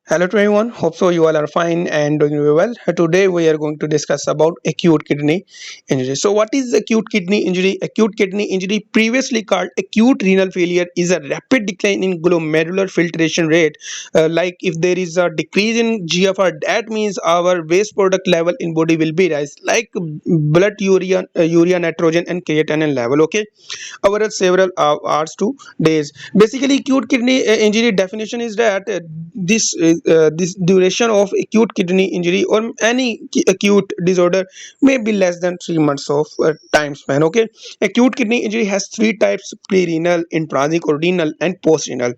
Hello to everyone. Hope so you all are fine and doing very well. Today we are going to discuss about acute kidney injury. So what is acute kidney injury? Acute kidney injury, previously called acute renal failure, is a rapid decline in glomerular filtration rate. Like if there is a decrease in GFR, that means our waste product level in body will be rise, like blood urea nitrogen and creatinine level. Okay, over several hours to days. Basically, acute kidney injury definition is that this duration of acute kidney injury or any acute disorder may be less than 3 months of time span. Okay, acute kidney injury has three types: pre-renal, intransic, or renal, and post-renal.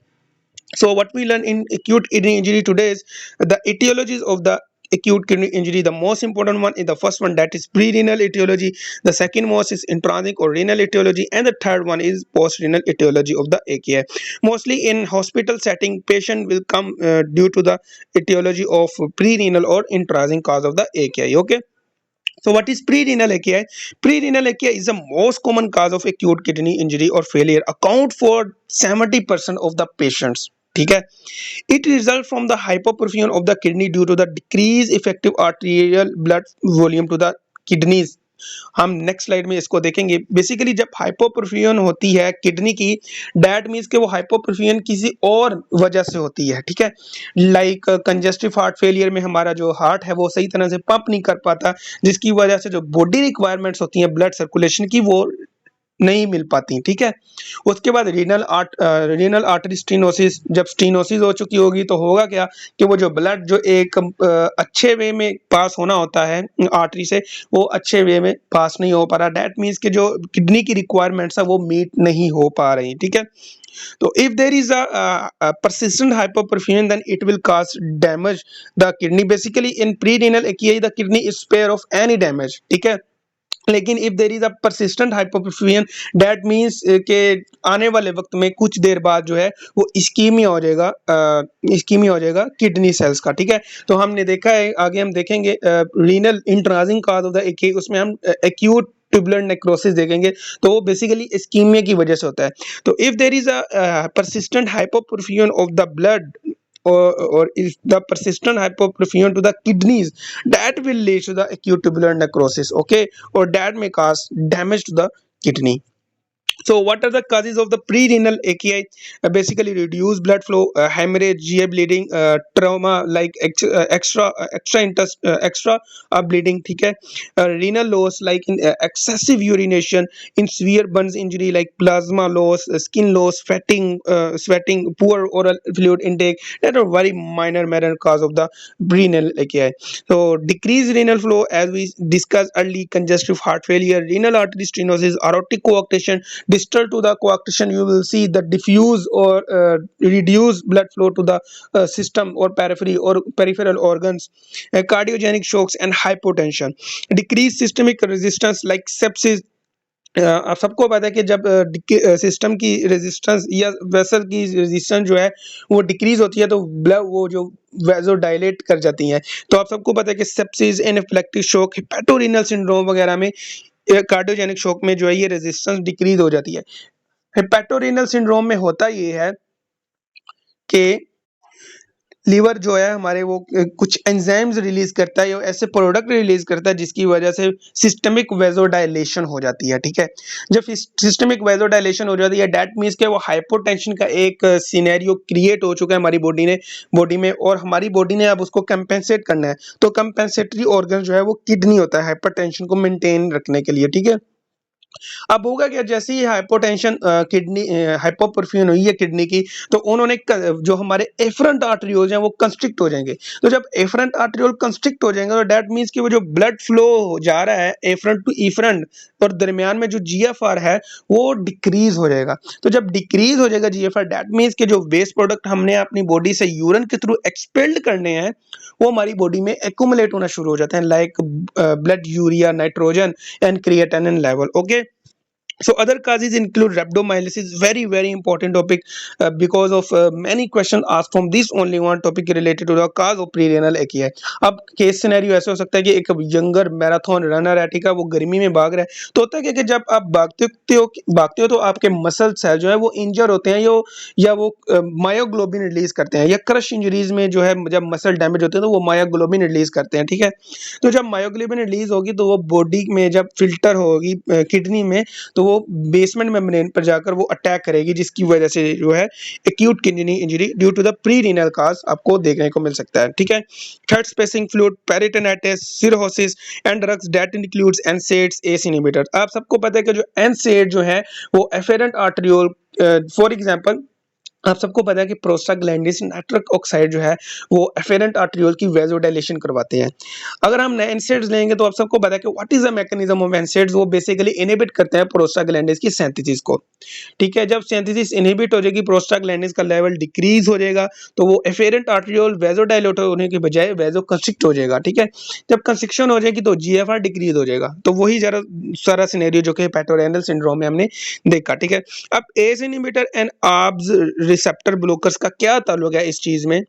So what we learn in acute kidney injury today is the etiologies of the acute kidney injury. The most important one is the first one, that is pre-renal etiology. The second most is intrinsic or renal etiology, and the third one is post-renal etiology of the AKI. Mostly in hospital setting, patient will come due to the etiology of pre-renal or intrinsic cause of the AKI. Okay, so what is pre-renal AKI? Pre-renal AKI is the most common cause of acute kidney injury or failure, account for 70% of the patients. ठीक है, it results from the hypoperfusion of the kidney due to the decreased effective arterial blood volume to the kidneys. हम next slide में इसको देखेंगे। Basically जब hypoperfusion होती है kidney की, डैट मीन्स कि वो हाइपोपरफ्यूजन किसी और वजह से होती है। ठीक है, लाइक कंजेस्टिव हार्ट फेलियर में हमारा जो हार्ट है वो सही तरह से पंप नहीं कर पाता, जिसकी वजह से जो बॉडी रिक्वायरमेंट्स होती हैं ब्लड सर्कुलेशन की वो नहीं मिल पाती। ठीक है, उसके बाद रीनल आर्टरी स्टेनोसिस, जब स्टेनोसिस हो चुकी होगी तो होगा क्या कि वो जो ब्लड जो एक अच्छे वे में पास होना होता है आर्टरी से, वो अच्छे वे में पास नहीं हो पा रहा। दैट मीन्स कि जो किडनी की रिक्वायरमेंट्स है वो मीट नहीं हो पा रही। ठीक है, तो if there is a persistent hypoperfusion then it will cause damage the kidney. Basically in pre-renal AKI the kidney is spare of any damage. ठीक है, लेकिन if there is a persistent hypoperfusion, that means के आने वाले वक्त में कुछ देर बाद जो है वो इस्कीमिया हो जाएगा, इस्कीमिया हो जाएगा किडनी सेल्स का। ठीक है, तो हमने देखा है, आगे हम देखेंगे रीनल इंट्राजिंग काज ऑफ द एके, उसमें हम एक्यूट ट्यूबुलर नेक्रोसिस देखेंगे, तो वो बेसिकली इस्कीमिया की वजह से होता है। तो if there is a persistent hypoperfusion of the blood, or if the persistent hypoperfusion to the kidneys, that will lead to the acute tubular necrosis. Okay, or that may cause damage to the kidney. So what are the causes of the pre-renal AKI? Basically reduced blood flow, hemorrhage, GI bleeding, trauma like extra bleeding. ठीक है, renal loss like in excessive urination, in severe burns injury like plasma loss, skin loss, sweating, poor oral fluid intake, that are very minor cause of the renal AKI. So decreased renal flow, as we discussed early, congestive heart failure, renal artery stenosis, aortic coarctation. Distal to the coarctation you will see the diffuse or reduced blood flow to the system or periphery or peripheral organs, cardiogenic shocks and hypotension, decreased systemic resistance like sepsis। आप सबको पता है कि जब system की resistance या vessel की resistance जो है वो डिक्रीज होती है तो ब्लड वो जो वेजो डायलेट कर जाती हैं। तो आप सबको पता है कि सेप्सिस, एनाफिलैक्टिक शॉक, हेपेटोरेनल सिंड्रोम वगैरह में, कार्डियोजेनिक शॉक में जो है ये रेजिस्टेंस डिक्रीज हो जाती है। हेपेटोरेनल सिंड्रोम में होता ये है कि लीवर जो है हमारे वो कुछ एंजाइम्स रिलीज करता है, ऐसे प्रोडक्ट रिलीज करता है जिसकी वजह से सिस्टमिक वेजोडाइलेशन हो जाती है। ठीक है, जब सिस्टमिक वेजोडाइलेशन हो जाती है दैट मीन्स के वो हाइपोटेंशन का एक सिनेरियो क्रिएट हो चुका है हमारी बॉडी में, और हमारी बॉडी ने अब उसको कंपेंसेट करना है। तो कंपेंसेटरी ऑर्गन जो है वो किडनी होता है हाइपरटेंशन को मेंटेन रखने के लिए। ठीक है, अब होगा क्या, जैसे ही हाइपोटेंशन किडनी हाइपोपरफ्यूजन हुई है किडनी की, तो उन्होंने जो हमारे एफरेंट आर्टरियोल्स हैं वो कंस्ट्रिक्ट हो जाएंगे। तो जब एफरेंट आर्टरियोल कंस्ट्रिक्ट हो जाएंगे तो दैट मींस कि वो जो ब्लड फ्लो जा रहा है एफरेंट टू इफरेंट और दरमियान में जो जीएफआर है वो डिक्रीज हो जाएगा। तो जब डिक्रीज हो जाएगा जीएफआर, दैट मींस कि जो वेस्ट प्रोडक्ट हमने अपनी बॉडी से यूरिन के थ्रू एक्सपेल्ड करने हैं वो हमारी बॉडी में एक्यूमुलेट होना शुरू हो जाते हैं, like blood urea, nitrogen and creatinine level. Okay, So other causes include rhabdomyolysis, very important topic, because of many questions asked from this only one topic related to the cause of prerenal AKI. अब case scenario ऐसा हो सकता है कि एक younger marathon runner है, ठीक है, वो गर्मी में भाग रहा है, तो होता है कि जब आप भागते हो तो आपके मसल सेल जो है वो इंजर होते हैं, या वो मायोग्लोबिन रिलीज करते हैं, या क्रश इंजरीज में जो है जब मसल डैमेज होते हैं तो वो मायोग्लोबिन रिलीज करते हैं, ठीक है। तो जब मायोग्लोबिन रिलीज होगी तो वो बॉडी में जब फिल्टर होगी किडनी में, तो वो बेसमेंट मेम्ब्रेन पर जाकर वो अटैक करेगी, जिसकी वजह से जो है acute kidney injury due to the pre renal cause आपको देखने को मिल सकता है, ठीक है। Third spacing fluid, peritonitis, cirrhosis and drugs that includes NSAIDs, ACE inhibitor. आप सबको पता है कि जो एनसेड जो है वो एफेरेंट आर्टरियोल, फॉर एग्जांपल आप सबको पता है कि प्रोस्टाग्लैंडिन नाइट्रिक ऑक्साइड जो है वो एफेरेंट आर्टरियोल की वेजोडाइलेशन करवाते हैं। अगर हम एनसेड्स लेंगे तो आप सबको पता है कि what is the mechanism of NSAIDs, वो बेसिकली इनहिबिट करते हैं प्रोस्टाग्लैंडिन की सिंथेसिस को, ठीक है। जब सिंथेसिस इनहिबिट हो जाएगी, प्रोस्टाग्लैंडिन का लेवल डिक्रीज हो जाएगा, तो वो एफेरेंट आर्टरियोल वेजोडाइलेट होने के बजाय वेजोकंस्ट्रिक्ट हो जाएगा, ठीक है। जब कंस्ट्रिक्शन हो जाएगी तो जीएफआर डिक्रीज हो जाएगा, तो वही जरा सारा सिनेरियो जो कि हेपेटोरेनल सिंड्रोम में हमने देखा, ठीक है। अब ACE inhibitor and ARBs receptor blockers का क्या ताल्लुक है इस चीज में।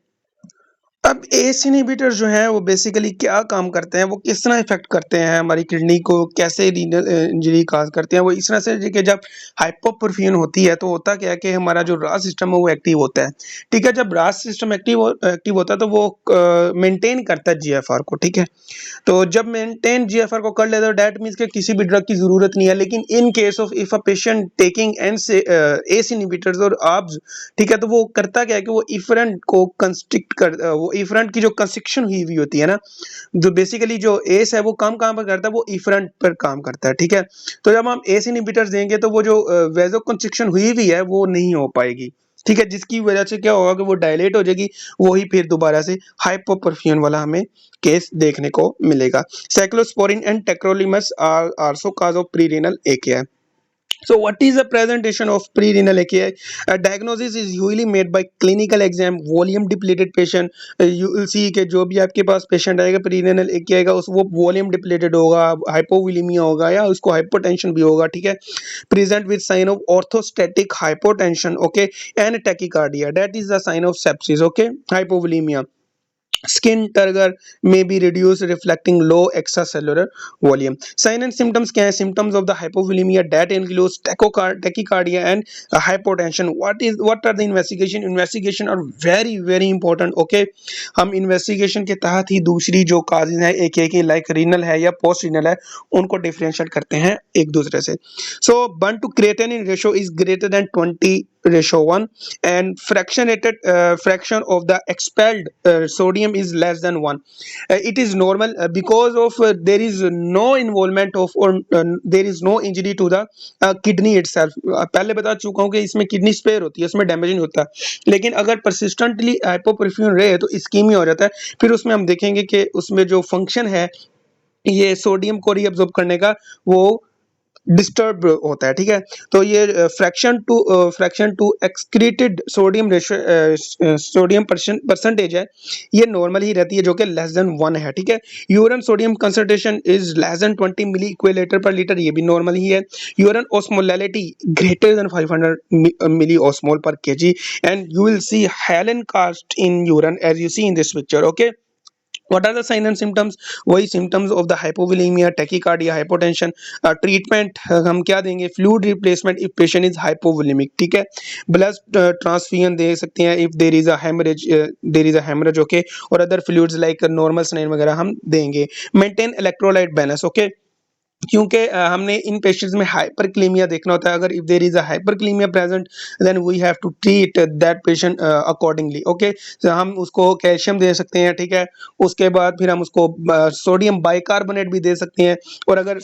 अब एस इनहिबिटर जो है वो बेसिकली क्या काम करते हैं, वो किस तरह इफेक्ट करते हैं हमारी किडनी को, कैसे रीनल इंजरी काज करते हैं, वो इस तरह से कि जब हाइपोपरफ्यूजन होती है तो होता क्या है कि हमारा जो रास सिस्टम है वो एक्टिव होता है, ठीक है। जब रास सिस्टम एक्टिव होता है तो वो मेंटेन करता है जीएफआर को, ठीक है। तो जब मेंटेन जीएफआर को कर लेता है, दैट मीन्स कि किसी भी ड्रग की जरूरत नहीं है। लेकिन in case of if a patient taking an से एस इनहिबिटर्स और आर्ब्स, ठीक है, तो वो करता क्या है कि वो इफरेंट को कंस्ट्रिक्ट कर, वो इफरेंट की जो कंस्ट्रिक्शन हुई होती है ना, जो बेसिकली जो एस है वो काम कहाँ पर करता है, वो इफरेंट पर काम करता है, ठीक है। तो जब हम एस इनहिबिटर्स देंगे तो वो जो वेजो कंस्ट्रिक्शन हुई है वो नहीं हो पाएगी, ठीक है, जिसकी वजह से क्या होगा कि वो डायलेट हो जाएगी, वही फिर दोबारा से हाइपोपरफ्यूजन वाला हमें केस देखने को मिलेगा। Cyclosporine and tacrolimus are also cause of prerenal AKI. So what is the presentation of pre-renal AKI? A diagnosis is usually made by clinical exam, volume depleted patient. You will see कि जो भी आपके पास patient आएगा pre-renal AKI का, उस वो volume depleted होगा, hypovolaemia होगा, या उसको हाइपोटेंशन भी होगा, ठीक है। Present with sign of orthostatic hypotension, okay, and tachycardia, that is the sign of sepsis, okay, hypovolemia. Skin turgor may be reduced, reflecting low extracellular volume. Sign and symptoms क्या है? Symptoms of the hypovolemia that includes tachycardia and hypotension. What are the investigation? Investigation are very important. Okay, हम investigation के तहत ही दूसरी जो causes है एक like renal है या post renal है, उनको differentiate करते हैं एक दूसरे से. So 1 to creatinine ratio is greater than 20:1, and fraction of the expelled sodium is less than 1. It is normal because of there is no involvement of, or there is no injury to the kidney itself. पहले बता चुका हूँ कि इसमें kidney spare होती है, उसमें damage नहीं होता, लेकिन अगर परसिस्टेंटली हाइपोपरफ्यूजन रहे तो इस्कीमिया हो जाता है। फिर उसमें हम देखेंगे कि उसमें जो फंक्शन है ये सोडियम को रीअब्सॉर्ब करने का, वो डिस्टर्ब होता है, ठीक है। तो ये fraction to excreted sodium ratio, sodium percentage है, ये नॉर्मल ही रहती है, जो कि लेस देन 1 है, ठीक है। Urine sodium concentration is less than 20 milli equivalent per litre, ये भी नॉर्मल ही है। Urine osmolality greater than 500 milli osmol per kg, and you will see hyaline cast in urine as you see in this picture, okay. What are the signs and symptoms? वही symptoms of the hypovolemia, tachycardia, hypotension. Treatment हम क्या देंगे? Fluid replacement if patient is hypovolemic, ठीक है। Blood transfusion दे सकते हैं if there is a hemorrhage, okay, और other fluids like normal saline वगैरह हम देंगे। Maintain electrolyte balance, okay, क्योंकि हमने इन पेशेंट्स में हाइपरक्लेमिया देखना होता है। अगर if there is a hyperkalemia present, then we have to treat that patient accordingly, okay. हम उसको कैल्शियम दे सकते हैं, ठीक है। उसके बाद फिर हम उसको सोडियम बाइकार्बोनेट भी दे सकते हैं, और अगर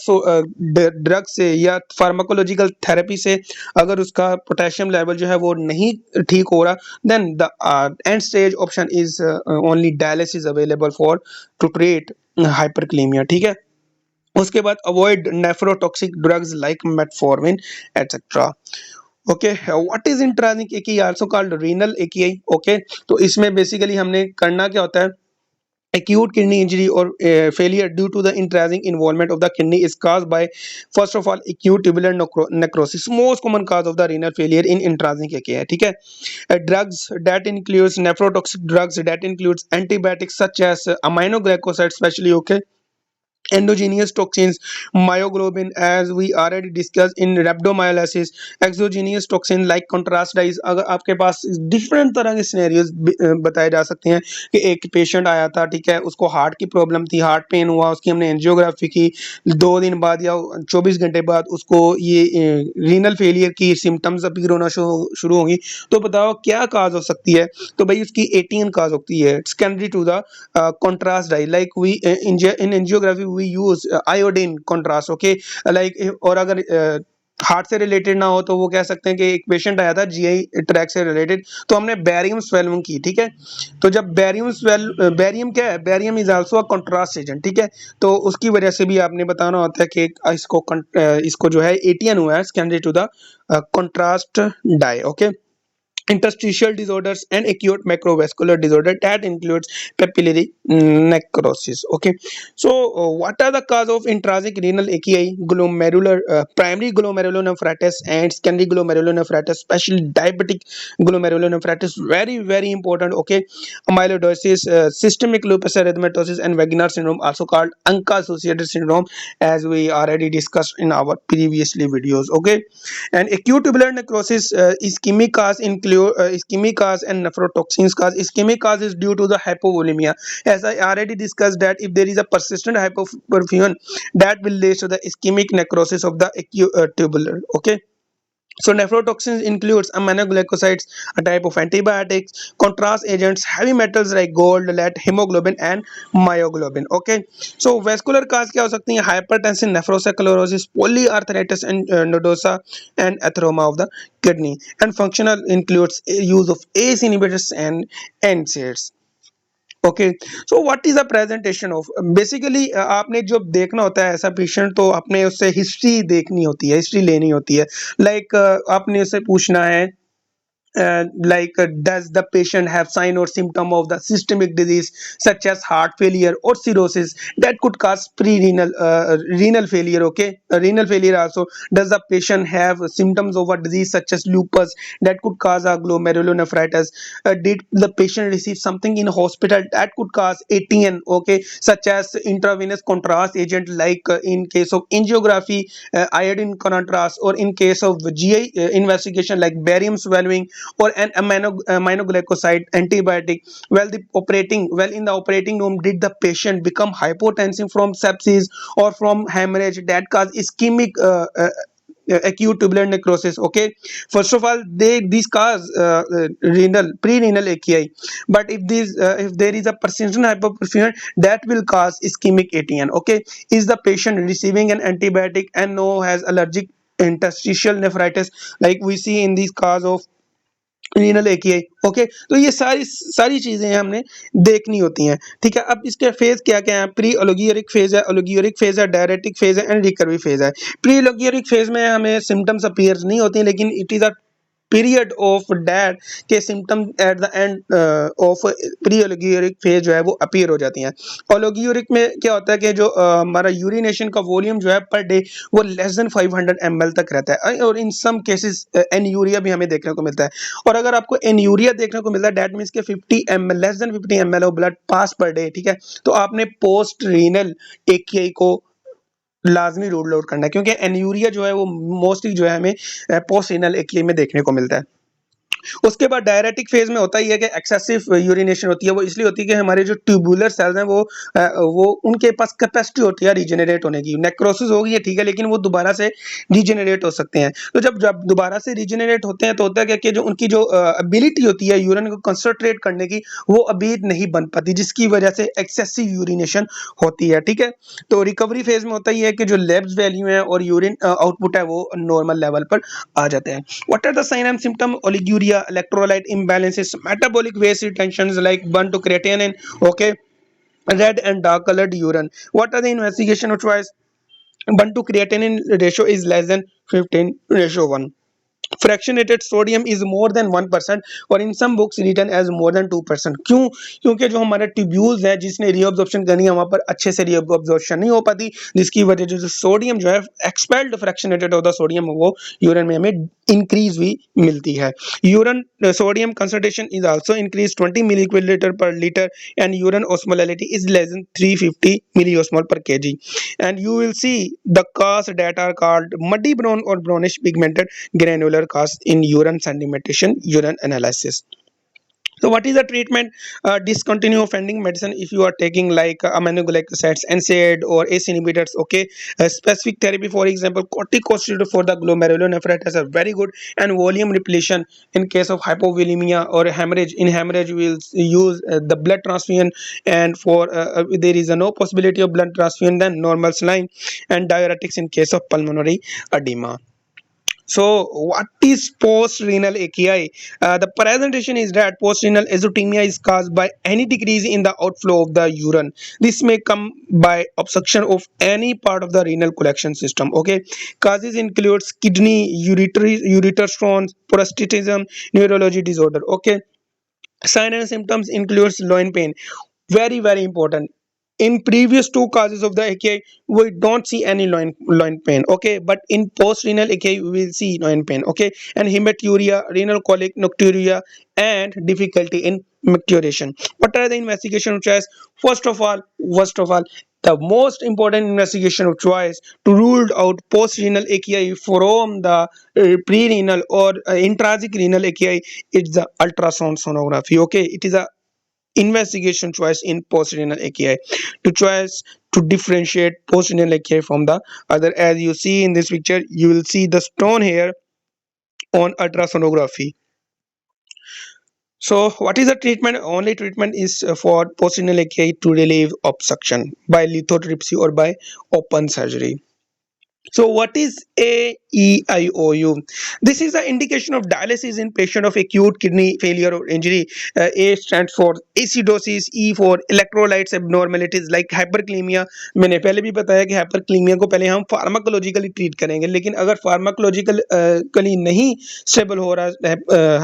ड्रग से या फार्माकोलॉजिकल थेरेपी से अगर उसका पोटेशियम लेवल जो है वो नहीं ठीक हो रहा, then the end stage option is only dialysis available for to treat hyperkalemia, ठीक है। उसके बाद avoid nephrotoxic drugs like metformin etcetera, okay. What is intrinsic AKI, also called renal AKI, okay. तो इसमें बेसिकली हमने करना क्या होता है Acute kidney injury or failure due to the intrinsic involvement of the kidney is caused by, first of all, acute tubular necrosis. Most common cause of the renal failure in intrinsic क्या है, ठीक है? Drugs that includes nephrotoxic drugs, that includes antibiotics such as aminoglycosides, especially, okay, endogenous toxins, myoglobin, as we already discussed in rhabdomyolysis, exogenous toxin like contrast dyes. अगर आपके पास different तरह के scenarios बताए जा सकते हैं कि एक पेशेंट आया था, ठीक है, उसको हार्ट की प्रॉब्लम थी, हार्ट पेन हुआ, उसकी हमने एंजियोग्राफी की, 2 दिन बाद या 24 घंटे बाद उसको ये रीनल फेलियर की सिम्टम्स अपीयर होना शुरू होंगी, तो बताओ क्या काज हो सकती है? तो भाई उसकी एटीएन काज होती है, secondary to the contrast dye, like we in angiography we use iodine contrast, okay, like और अगर हार्ट से रिलेटेड ना हो तो वो कह सकते हैं कि एक पेशेंट आया था जीआई ट्रैक से रिलेटेड, तो हमने बैरियम स्वेलिंग की, ठीक है। तो जब बैरियम क्या है, barium is also a contrast agent, ठीक है। तो उसकी वजह से भी आपने बताना होता है कि इसको जो है एटीएन हुआ है secondary to the contrast dye, okay. Interstitial disorders and acute macrovascular disorder that includes papillary necrosis, okay. So what are the cause of intrinsic renal AKI? Glomerular primary glomerulonephritis and secondary glomerulonephritis, especially diabetic glomerulonephritis, very very important, okay. Amyloidosis, systemic lupus erythematosus and Wegener syndrome, also called ANCA associated syndrome, as we already discussed in our previously videos, okay. And acute tubular necrosis, ischemic cause include ischemic cause and nephrotoxins cause. Ischemic cause is due to the hypovolemia, as I already discussed that if there is a persistent hypoperfusion, that will lead to the ischemic necrosis of the acute tubular, okay. So nephrotoxins includes aminoglycosides, a type of antibiotics, contrast agents, heavy metals like gold, lead, hemoglobin and myoglobin. Okay. So vascular cause क्या हो सकती है? Hypertension, nephrosclerosis, polyarthritis and nodosa and atheroma of the kidney. And functional includes use of ACE inhibitors and NSAIDs. Okay, so what is the presentation of, basically आपने जो देखना होता है ऐसा पेशेंट, तो आपने उससे हिस्ट्री देखनी होती है, हिस्ट्री लेनी होती है, लाइक आपने उससे पूछना है like does the patient have sign or symptom of the systemic disease such as heart failure or cirrhosis that could cause pre-renal renal failure, okay. Renal failure also. Does the patient have symptoms of a disease such as lupus that could cause a glomerulonephritis? Did the patient receive something in hospital that could cause ATN, okay, such as intravenous contrast agent, like in case of angiography, iodine contrast, or in case of GI investigation like barium swallowing or an aminoglycoside antibiotic. Well in the operating room, did the patient become hypotensive from sepsis or from hemorrhage that cause ischemic acute tubular necrosis, okay. First of all, these cause renal pre-renal AKI, but if there is a persistent hypoperfusion, that will cause ischemic ATN, okay. Is the patient receiving an antibiotic and no has allergic interstitial nephritis, like we see in these cause of renal AKI, okay. तो ये सारी सारी चीजें हमने देखनी होती हैं, ठीक है। अब इसके फेज क्या क्या है? प्री ओलिगोरिक फेज है, ओलिगोरिक फेज है, डायरेटिक फेज है एंड रिकवरी फेज है। प्री ओलिगोरिक फेज में हमें सिम्टम्स अपीयर नहीं होती, लेकिन it is a period of that के symptom at the end of pre oliguric phase जो है वो अपीयर हो जाती हैं। ओलिगोरिक में क्या होता है कि जो हमारा यूरिनेशन का वॉल्यूम जो है पर डे वो लेस देन 500 ml तक रहता है, और इन सम केसेस एन्यूरिया भी हमें देखने को मिलता है। और अगर आपको एन्यूरिया देखने को मिलता है, डेट मीन्स के 50 ml, less than 50 ml of blood pass per day, ठीक है, तो आपने पोस्ट रीनल एकीआई को लाजमी रूल आउट करना है, क्योंकि एन्यूरिया जो है वो मोस्टली जो है हमें पोस्ट रीनल एकीआई में देखने को मिलता है। उसके बाद डायरेटिक फेज में होता ही है कि एक्सेसिव यूरिनेशन होती है, वो इसलिए होती है कि हमारे जो ट्यूबुलर सेल्स हैं वो उनके पास कैपेसिटी होती है रीजनरेट होने की। नेक्रोसिस होगी है, ठीक है, लेकिन वो दोबारा से रीजनरेट हो सकते हैं। तो जब जब दोबारा से रीजनरेट होते हैं तो होता है क्या कि जो उनकी जो एबिलिटी होती है यूरिन को कंसंट्रेट करने की, वो अभी नहीं बन पाती, जिसकी वजह से एक्सेसिव यूरिनेशन होती है, ठीक है। तो रिकवरी फेज में होता ही है कि जो लेब्स वैल्यू है और यूरिन आउटपुट है वो नॉर्मल लेवल पर आ जाते हैं। What are the sign and symptom? Oliguria, electrolyte imbalances, metabolic waste retentions like burn to creatinine, okay, red and dark colored urine. What are the investigation of choice? 1 to creatinine ratio is less than 15 ratio 1. Fractionated sodium is more than 1% और in some books written as more than 2%। क्यों? क्योंकि जो हमारे tubules हैं जिसने reabsorption करनी है वहां पर अच्छे से रीअब्जॉर्प्शन नहीं हो पाती, जिसकी वजह से जो सोडियम जो है एक्सपेल्ड फ्रैक्शनेटेड होता सोडियम वो यूरिन में हमें इंक्रीज भी मिलती है। Urine sodium concentration is also increase 20 millilitre पर litre and urine osmolality is less than 350 milliosmol per kg, and you will see the cast that are called muddy brown or brownish pigmented granular cast in urine sedimentation urine analysis. So what is the treatment? Discontinue offending medicine if you are taking like aminoglycosides, NSAID or ACE inhibitors. Okay, specific therapy, for example, corticosteroid for the glomerulonephritis are very good, and volume repletion in case of hypovolemia or hemorrhage. In hemorrhage, we will use the blood transfusion, and for there is no possibility of blood transfusion, then normal saline and diuretics in case of pulmonary edema. So, what is post-renal AKI? The presentation is that post-renal azotemia is caused by any decrease in the outflow of the urine. This may come by obstruction of any part of the renal collection system. Okay, causes includes kidney, ureter stones, prostatism, neurology disorder. Okay, sign and symptoms includes loin pain, very important. In previous two causes of the AKI we don't see any loin pain, okay, but in post renal AKI we will see loin pain, okay, and hematuria, renal colic, nocturia, and difficulty in micturition. What are the investigation of choice? First of all, the most important investigation of choice to rule out post renal AKI from the pre-renal or intrathecal renal AKI is the ultrasound sonography. Okay, it is a investigation choice in postrenal AKI to choice to differentiate postrenal AKI from the other. As you see in this picture, you will see the stone here on ultrasonography. So what is the treatment? Only treatment is for postrenal AKI to relieve obstruction by lithotripsy or by open surgery. So what is AEIOU? This is the indication of dialysis in patient of acute kidney failure or injury. A stands for acidosis, E for electrolytes abnormalities like hyperkalemia. मैंने पहले भी बताया कि हाइपरक्लीमिया को पहले हम pharmacologically treat करेंगे, लेकिन अगर फार्माकोलॉजिकली नहीं स्टेबल हो रहा है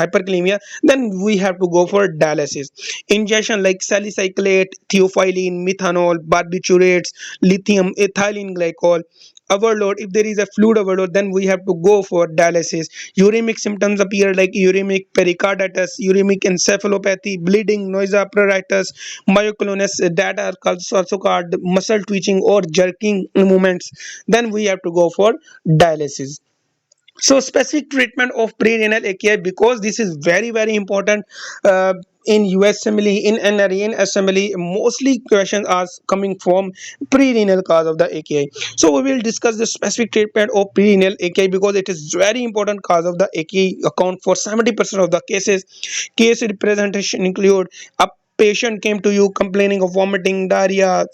हाइपरक्लीमिया, then we have to go for dialysis. Injection like salicylate, theophylline, methanol, barbiturates, lithium, ethylene glycol. Overload, if there is a fluid overload, then we have to go for dialysis. Uremic symptoms appear like uremic pericarditis, uremic encephalopathy, bleeding, nausea, pruritus, myoclonus, that are also called muscle twitching or jerking movements, then we have to go for dialysis. So specific treatment of pre-renal AKI, because this is very important. In US assembly, in NREN assembly, mostly questions are coming from pre-renal cause of the AKI. So we will discuss the specific treatment of pre-renal AKI because it is very important cause of the AKI, account for 70% of the cases. Case representation include a patient came to you complaining of vomiting, diarrhea,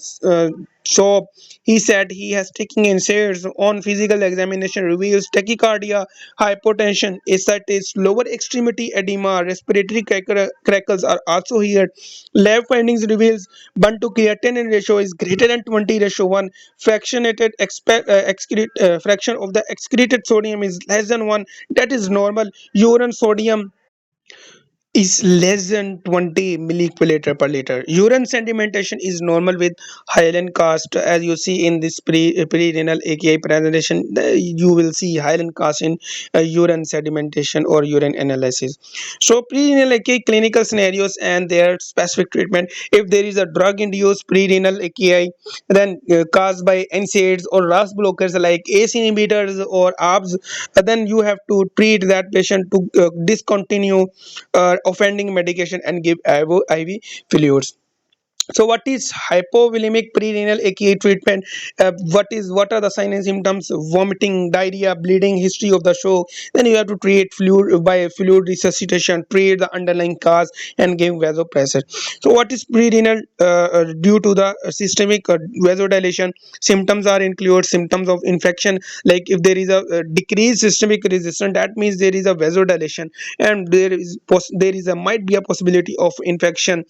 so he said he has taken NSAIDs. On physical examination reveals tachycardia, hypotension, ascites, lower extremity edema, respiratory crackles are also here. Lab findings reveals 1 to creatinine ratio is greater than 20:1. Fractionated fraction of the excreted sodium is less than 1. That is normal. Urine sodium is less than 20 milliliter per liter. Urine sedimentation is normal with hyaline cast. As you see in this pre-renal AKI presentation, you will see hyaline cast in urine sedimentation or urine analysis. So pre-renal AKI clinical scenarios and their specific treatment. If there is a drug-induced pre-renal AKI, then caused by NSAIDs or RAS blockers like ACE inhibitors or ARBs, then you have to treat that patient to discontinue offending medication and give IV fluids. So what is hypovolemic pre-renal AKI treatment? What are the signs and symptoms? Vomiting, diarrhea, bleeding, history of the show. Then you have to treat fluid by fluid resuscitation, treat the underlying cause, and give vasopressor. So what is pre-renal? Due to the systemic vasodilation, symptoms are include symptoms of infection. Like if there is a decreased systemic resistance, that means there is a vasodilation, and there is a might be a possibility of infection.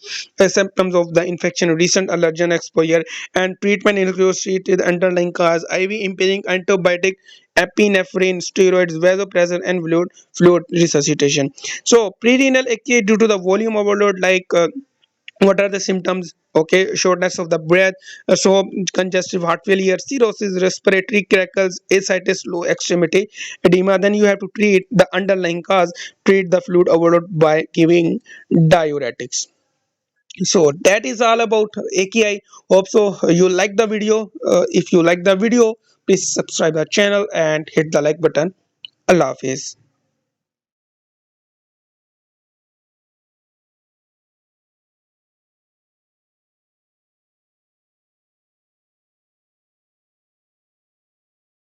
Symptoms of the infection, recent allergen exposure, and treatment includes treat with underlying cause, IV impairing antibiotic epinephrine, steroids, vasopressin, and fluid resuscitation. So pre-renal AKI due to the volume overload, like what are the symptoms? Okay, shortness of the breath, so congestive heart failure, cirrhosis, respiratory crackles, ascites, low extremity edema. Then you have to treat the underlying cause, treat the fluid overload by giving diuretics. So that is all about AKI. Hope so you like the video. If you like the video, please subscribe our channel and hit the like button. Allah Hafiz.